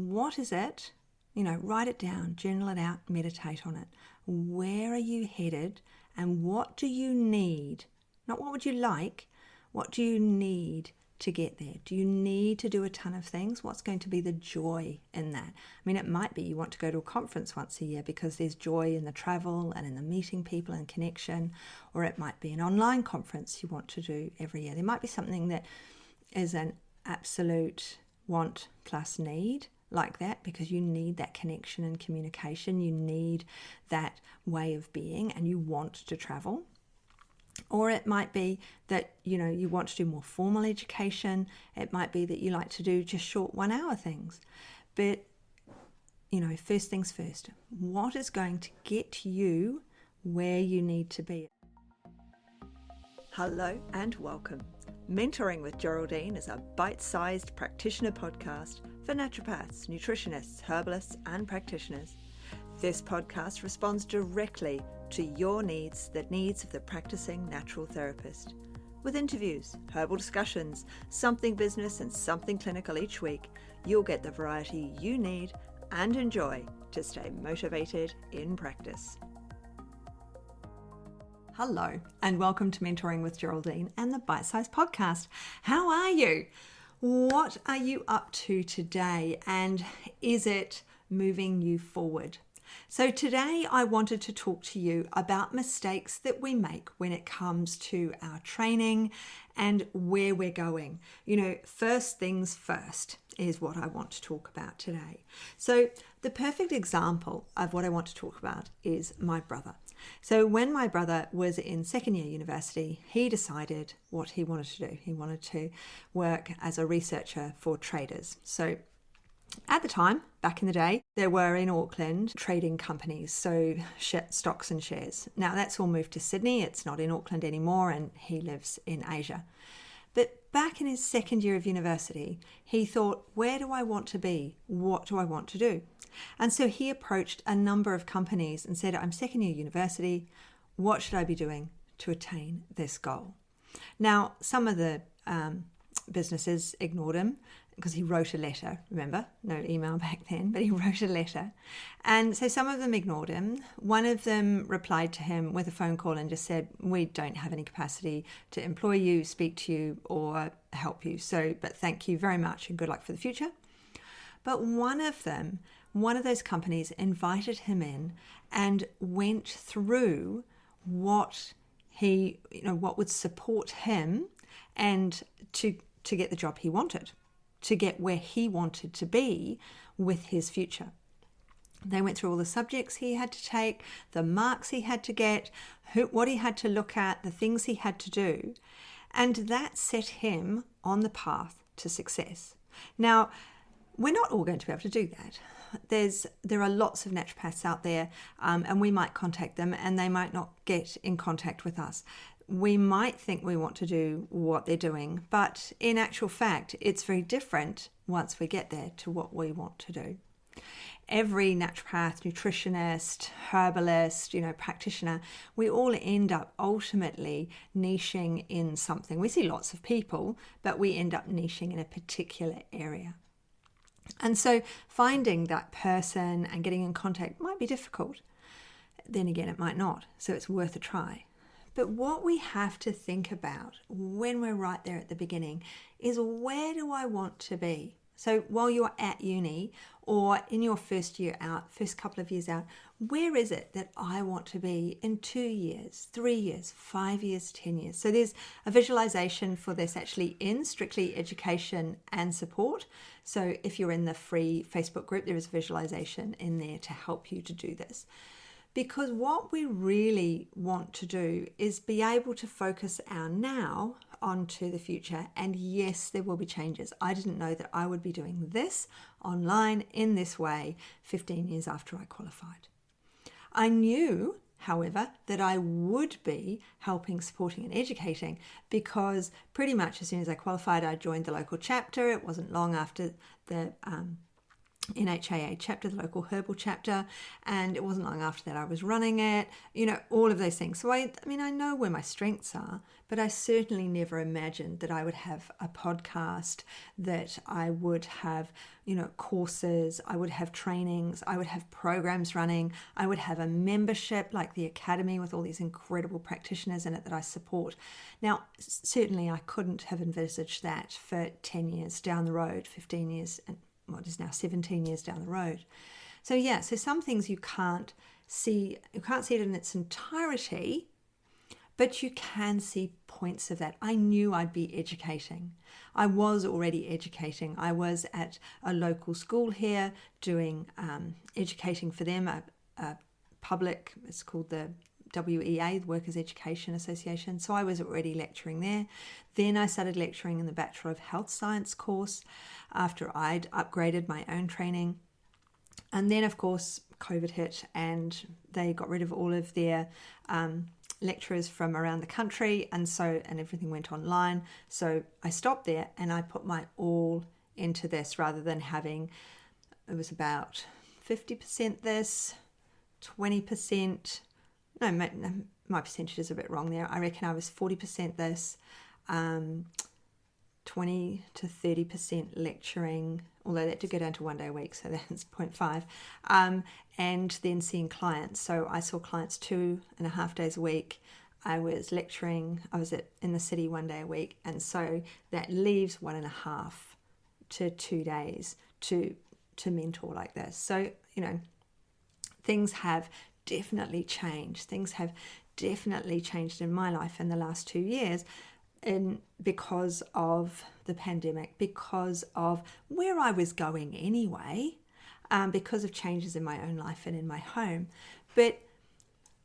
what is it? Write it down, journal it out, meditate on it. Where are you headed and what do you need? Not what would you like, what do you need to get there? Do you need to do a ton of things? What's going to be the joy in that? It might be you want to go to a conference once a year because there's joy in the travel and in the meeting people and connection, or it might be an online conference you want to do every year. There might be something that is an absolute want plus need like that because you need that connection and communication. You need that way of being and you want to travel. Or it might be that, you want to do more formal education. It might be that you like to do just short 1 hour things. But, first things first, what is going to get you where you need to be? Hello and welcome. Mentoring with Geraldine is a bite-sized practitioner podcast for naturopaths, nutritionists, herbalists, and practitioners. This podcast responds directly to your needs, the needs of the practicing natural therapist. With interviews, herbal discussions, something business and something clinical each week, you'll get the variety you need and enjoy to stay motivated in practice. Hello and welcome to Mentoring with Geraldine and the Bite Size Podcast. How are you? What are you up to today and is it moving you forward? So today I wanted to talk to you about mistakes that we make when it comes to our training and where we're going. First things first is what I want to talk about today. So the perfect example of what I want to talk about is my brother. So when my brother was in second year university, he decided what he wanted to do. He wanted to work as a researcher for traders. So at the time, back in the day, there were in Auckland trading companies, so stocks and shares. Now that's all moved to Sydney. It's not in Auckland anymore and he lives in Asia. But back in his second year of university, he thought, where do I want to be? What do I want to do? And so he approached a number of companies and said, I'm second year university. What should I be doing to attain this goal? Now, some of the businesses ignored him because he wrote a letter. Remember, no email back then, but he wrote a letter. And so some of them ignored him. One of them replied to him with a phone call and just said, we don't have any capacity to employ you, speak to you, or help you. But thank you very much and good luck for the future. But one of those companies invited him in and went through what would support him and to get the job he wanted, to get where he wanted to be with his future. They went through all the subjects he had to take, the marks he had to get, what he had to look at, the things he had to do, and that set him on the path to success. Now, we're not all going to be able to do that. There are lots of naturopaths out there, and we might contact them and they might not get in contact with us. We might think we want to do what they're doing, but in actual fact, it's very different once we get there to what we want to do. Every naturopath, nutritionist, herbalist, practitioner, we all end up ultimately niching in something. We see lots of people, but we end up niching in a particular area. And so finding that person and getting in contact might be difficult. Then again, it might not. So it's worth a try. But what we have to think about when we're right there at the beginning is, where do I want to be? So while you're at uni or in your first couple of years out, where is it that I want to be in 2 years, 3 years, 5 years, 10 years? So there's a visualization for this actually in Strictly Education and Support. So if you're in the free Facebook group, there is a visualization in there to help you to do this. Because what we really want to do is be able to focus our now onto the future. And yes, there will be changes. I didn't know that I would be doing this online in this way 15 years after I qualified. I knew, however, that I would be helping, supporting and educating because pretty much as soon as I qualified, I joined the local chapter. It wasn't long after the NHAA chapter, the local herbal chapter, and it wasn't long after that I was running it, all of those things. So I know where my strengths are, but I certainly never imagined that I would have a podcast, that I would have, courses, I would have trainings, I would have programs running, I would have a membership like the Academy with all these incredible practitioners in it that I support. Now, certainly I couldn't have envisaged that for 10 years down the road, 15 years, and what is now 17 years down the road. So some things you can't see it in its entirety, but you can see points of that. I knew I'd be educating. I was already educating. I was at a local school here doing educating for them, a public, it's called the WEA, the Workers' Education Association. So I was already lecturing there. Then I started lecturing in the Bachelor of Health Science course after I'd upgraded my own training. And then, of course, COVID hit and they got rid of all of their lecturers from around the country, and everything went online. So I stopped there and I put my all into this, rather than having, it was about 50% this, 20%. No, my percentage is a bit wrong there. I reckon I was 40% this, 20 to 30% lecturing, although that did go down to 1 day a week, so that's 0.5, and then seeing clients. So I saw clients 2.5 days a week. I was lecturing, I was in the city 1 day a week, and so that leaves 1.5 to 2 days to mentor like this. So, things have definitely changed. Things have definitely changed in my life in the last 2 years, because of the pandemic, because of where I was going anyway, because of changes in my own life and in my home. But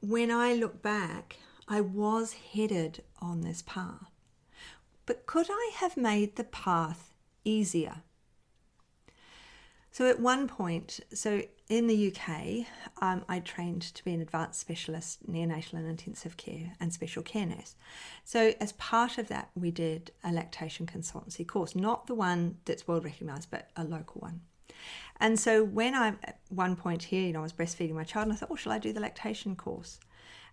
when I look back, I was headed on this path. But could I have made the path easier? So at one point, in the UK, I trained to be an advanced specialist neonatal and intensive care and special care nurse. So as part of that, we did a lactation consultancy course, not the one that's world recognised, but a local one. And so when at one point here, I was breastfeeding my child, and I thought, shall I do the lactation course?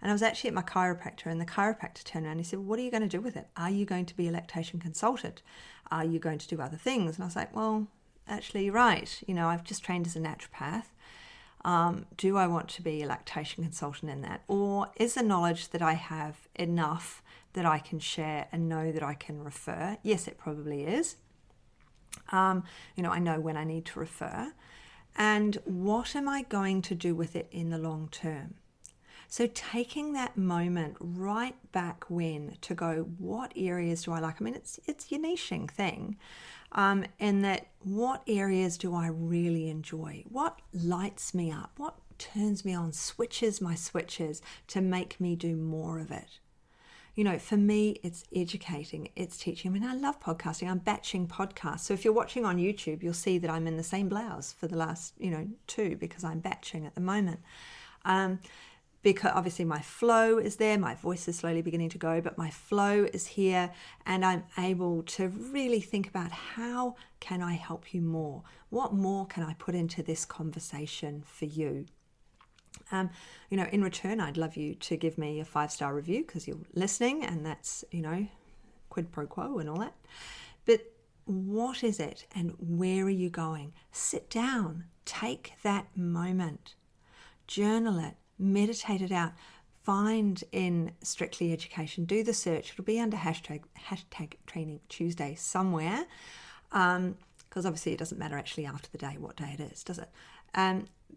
And I was actually at my chiropractor, and the chiropractor turned around and he said, what are you going to do with it? Are you going to be a lactation consultant? Are you going to do other things? And I was like, well, actually, you're right. I've just trained as a naturopath. Do I want to be a lactation consultant in that? Or is the knowledge that I have enough that I can share and know that I can refer? Yes, it probably is. I know when I need to refer. And what am I going to do with it in the long term? So taking that moment right back when to go, what areas do I like? I mean, it's your niching thing. And that what areas do I really enjoy? What lights me up? What turns me on, switches my switches to make me do more of it? For me, it's educating, it's teaching. I mean, I love podcasting. I'm batching podcasts. So if you're watching on YouTube, you'll see that I'm in the same blouse for the last, 2, because I'm batching at the moment. Because obviously my flow is there, my voice is slowly beginning to go, but my flow is here, and I'm able to really think about how can I help you more? What more can I put into this conversation for you? In return, I'd love you to give me a 5-star review because you're listening, and that's, quid pro quo and all that. But what is it, and where are you going? Sit down, take that moment, journal it, meditate it out, find in Strictly Education, do the search. It'll be under hashtag Training Tuesday somewhere, because obviously it doesn't matter actually after the day what day it is, does it?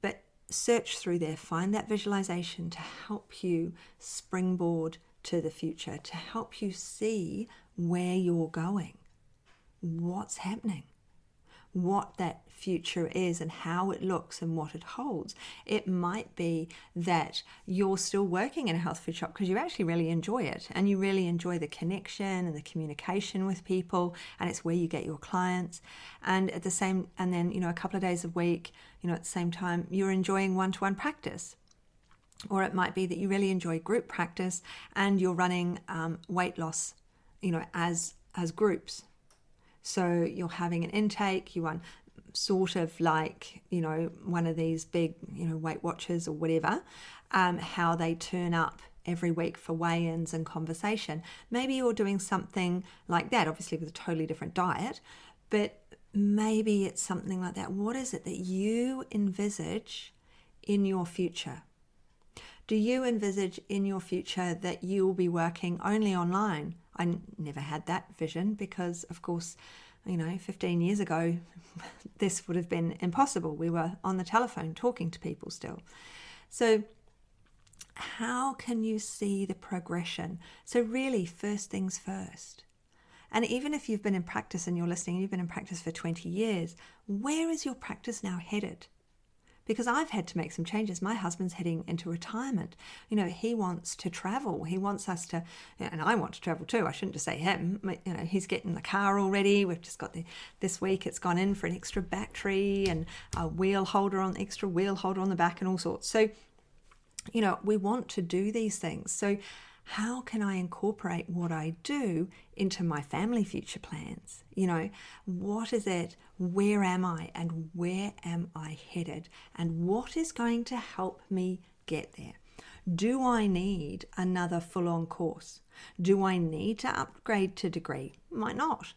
But search through there, find that visualization to help you springboard to the future, to help you see where you're going, what's happening, what that future is and how it looks and what it holds. It might be that you're still working in a health food shop because you actually really enjoy it, and you really enjoy the connection and the communication with people, and it's where you get your clients. And at the same, and then, a couple of days a week, at the same time, you're enjoying one-to-one practice. Or it might be that you really enjoy group practice and you're running weight loss, as groups. So you're having an intake, you want sort of like, one of these big, Weight Watchers or whatever, how they turn up every week for weigh-ins and conversation. Maybe you're doing something like that, obviously with a totally different diet, but maybe it's something like that. What is it that you envisage in your future? Do you envisage in your future that you will be working only online? I never had that vision because, of course, 15 years ago, this would have been impossible. We were on the telephone talking to people still. So how can you see the progression? So really, first things first. And even if you've been in practice and you're listening, you've been in practice for 20 years, where is your practice now headed? Because I've had to make some changes. My husband's heading into retirement. He wants to travel. He wants us to, and I want to travel too. I shouldn't just say him. He's getting the car already. We've just got this week it's gone in for an extra battery and a extra wheel holder on the back and all sorts. So, we want to do these things. So how can I incorporate what I do into my family future plans? What is it? Where am I? And where am I headed? And what is going to help me get there? Do I need another full-on course? Do I need to upgrade to degree? Might not.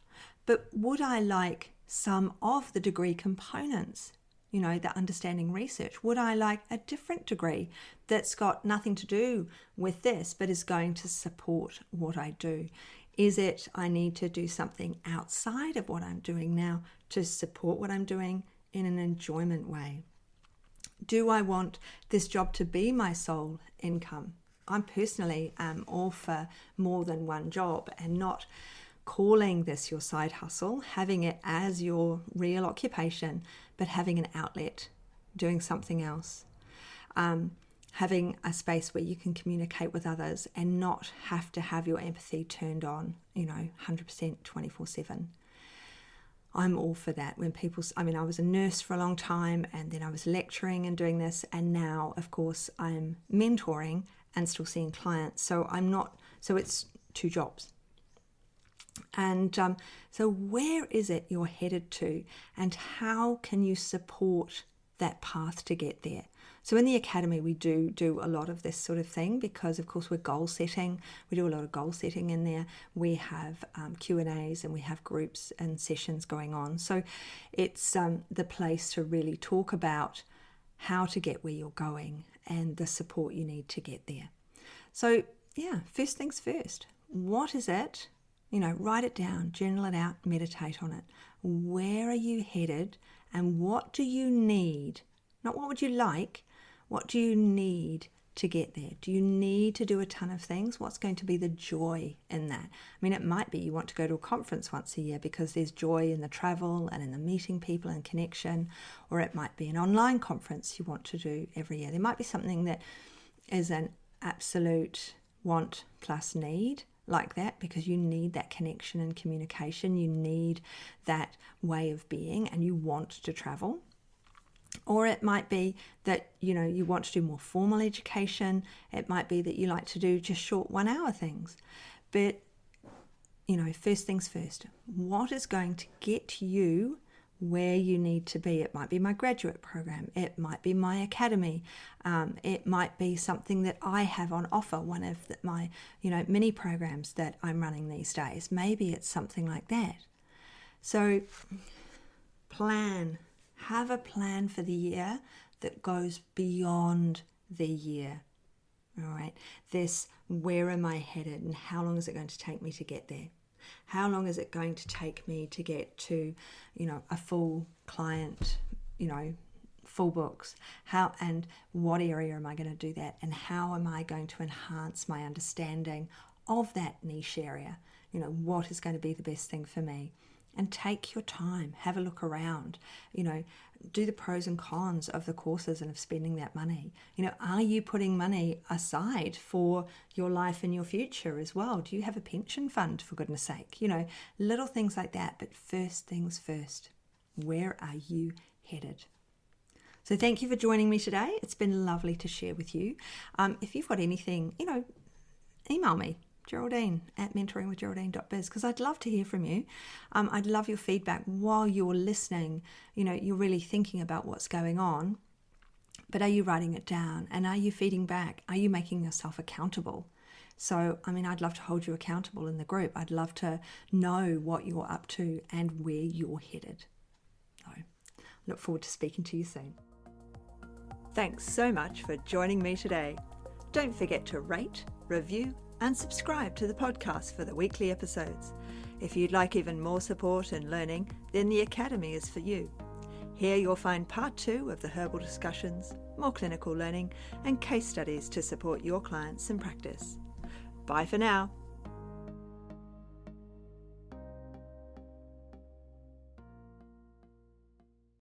But would I like some of the degree components? The understanding research. Would I like a different degree that's got nothing to do with this, but is going to support what I do? Is it I need to do something outside of what I'm doing now to support what I'm doing in an enjoyment way? Do I want this job to be my sole income? I personally am all for more than one job and not calling this your side hustle, having it as your real occupation, but having an outlet, doing something else, having a space where you can communicate with others and not have to have your empathy turned on, 100% 24/7. I'm all for that. When I was a nurse for a long time, and then I was lecturing and doing this, and now, of course, I'm mentoring and still seeing clients. So it's two jobs. And so where is it you're headed to, and how can you support that path to get there? So in the Academy, we do a lot of this sort of thing because, of course, we're goal setting. We do a lot of goal setting in there. We have Q&As and we have groups and sessions going on. So it's the place to really talk about how to get where you're going and the support you need to get there. So, first things first. What is it? Write it down, journal it out, meditate on it. Where are you headed, and what do you need? Not what would you like, what do you need to get there? Do you need to do a ton of things? What's going to be the joy in that? It might be you want to go to a conference once a year because there's joy in the travel and in the meeting people and connection, or it might be an online conference you want to do every year. There might be something that is an absolute want plus need, like that, because you need that connection and communication, you need that way of being, and you want to travel. Or it might be that you want to do more formal education. It might be that you like to do just short 1 hour things. But first things first, what is going to get you where you need to be? It might be my graduate program, it might be my academy, it might be something that I have on offer, one of my mini programs that I'm running these days. Maybe it's something like that. So have a plan for the year that goes beyond the year. All right, where am I headed, and how long is it going to take me to get there? How long is it going to take me to get to, a full client, full books? How and what area am I going to do that? And how am I going to enhance my understanding of that niche area? What is going to be the best thing for me? And take your time, have a look around, do the pros and cons of the courses and of spending that money. Are you putting money aside for your life and your future as well? Do you have a pension fund, for goodness sake? Little things like that. But first things first, where are you headed? So thank you for joining me today. It's been lovely to share with you. If you've got anything, email me. Geraldine at mentoringwithgeraldine.biz, because I'd love to hear from you. I'd love your feedback while you're listening. You're really thinking about what's going on, but are you writing it down? And are you feeding back? Are you making yourself accountable? So, I'd love to hold you accountable in the group. I'd love to know what you're up to and where you're headed. So, look forward to speaking to you soon. Thanks so much for joining me today. Don't forget to rate, review, and subscribe to the podcast for the weekly episodes. If you'd like even more support and learning, then the Academy is for you. Here you'll find part 2 of the herbal discussions, more clinical learning, and case studies to support your clients in practice. Bye for now.